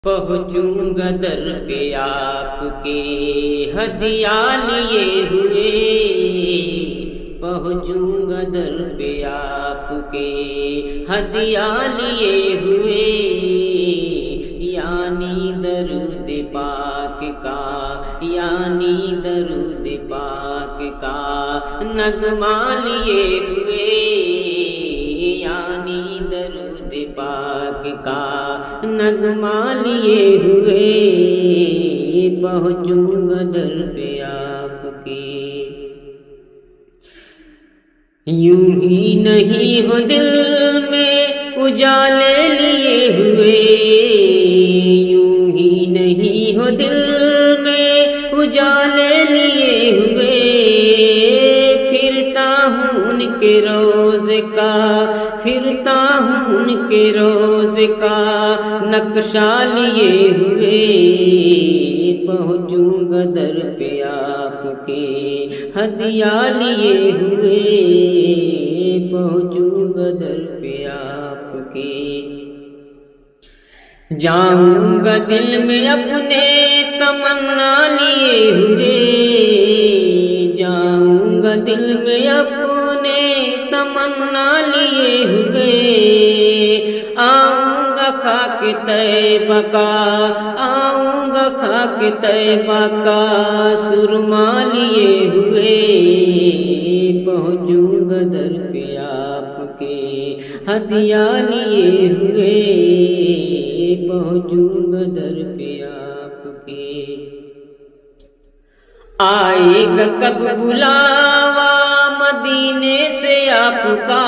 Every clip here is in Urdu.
پہنچوں گا در پہ آپ کے ہدیہ لیے ہوئے، پہنچوں گا در پہ آپ کے ہدیہ لیے ہوئے، یعنی درود پاک کا، یعنی درود پاک کا نغمہ لیے ہوئے، یعنی درود پاک کا نغمہ لیے ہوئے، پہنچوں گا در پہ آپ کے۔ یوں ہی نہیں ہو دل میں اجالے لیے ہوئے، یوں ہی نہیں ہو دل میں اجالے لیے ہوئے، پھرتا ہوں ان کے روز کا، پھرتا ہوں ان کے روز کا نقشہ لیے ہوئے، پہنچوں گا در پہ آپ کے ہدیہ لیے ہوئے، پہنچوں گا در پہ آپ کے۔ جاؤں گا دل میں اپنے تمنا لیے ہوئے، جاؤں گا دل میں اپنے تمنا لیے ہوئے، آؤں گا خاک طیبہ کا، آؤں گا خاک طیبہ کا سرما لیے ہوئے، پہنچوں گا در پہ آپ کے ہدیہ لیے ہوئے، پہنچوں گا در پہ آپ کے۔ آئے گا کب بلاوا مدینے سے آپ کا،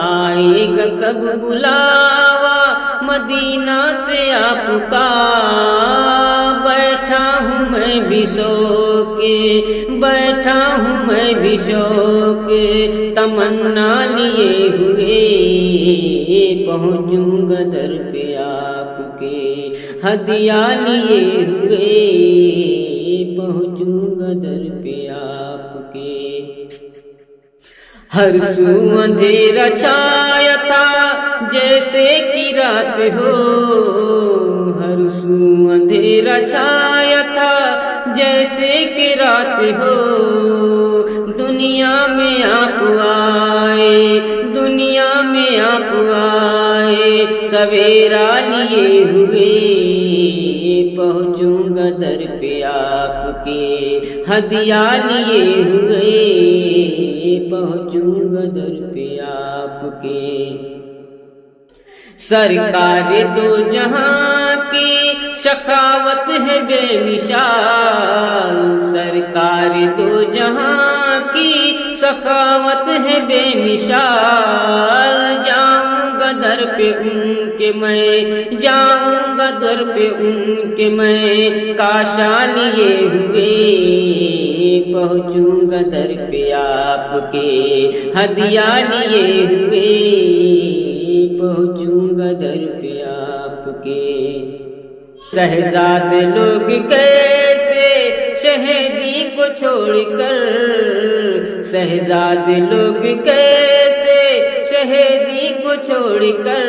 آئے گا کب بلاوا مدینہ سے آپ کا، بیٹھا ہوں میں بھی سو کے، بیٹھا ہوں میں بھی سو کے تمنا لیے ہوئے، پہنچوں گا در پہ آپ کے ہدیہ لیے ہوئے، پہنچوں گا در پہ آپ کے۔ ہر سو اندھیرا چھایا تھا جیسے کہ رات ہو، ہر سو اندھیرا چھایا تھا جیسے کہ رات ہو، دنیا میں آپ آئے، دنیا میں آپ آئے سویرا لیے ہوئے، پہنچوں گا در پہ آپ کے ہدیہ لیے ہوئے، پہنچوں گا در پہ آپ کے۔ سرکار دو جہاں کی سخاوت ہے بے مثال، سرکار دو جہاں کی سخاوت ہے بے مثال، جاؤں گا در پہ ان کے میں، جاؤں گا در پہ ان کے میں کاشا لیے ہوئے، پہنچوں گا در پہ آپ کے ہدیہ لیے ہوئے، پہنچوں گا در پہ آپ کے۔ شہزاد لوگ کیسے شہیدی کو چھوڑ کر، شہزاد لوگ کیسے شہیدی کو چھوڑ کر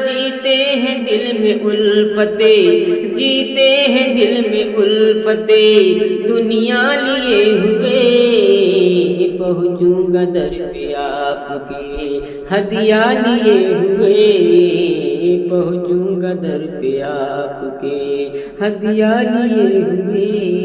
جیتے ہیں دل میں الفتیں، جیتے ہیں دل میں الفتیں دنیا لیے ہوئے، پہنچوں گا در پہ آپ کے ہدیہ لیے ہوئے، پہنچوں گا در پہ آپ کے ہدیہ لیے ہوئے۔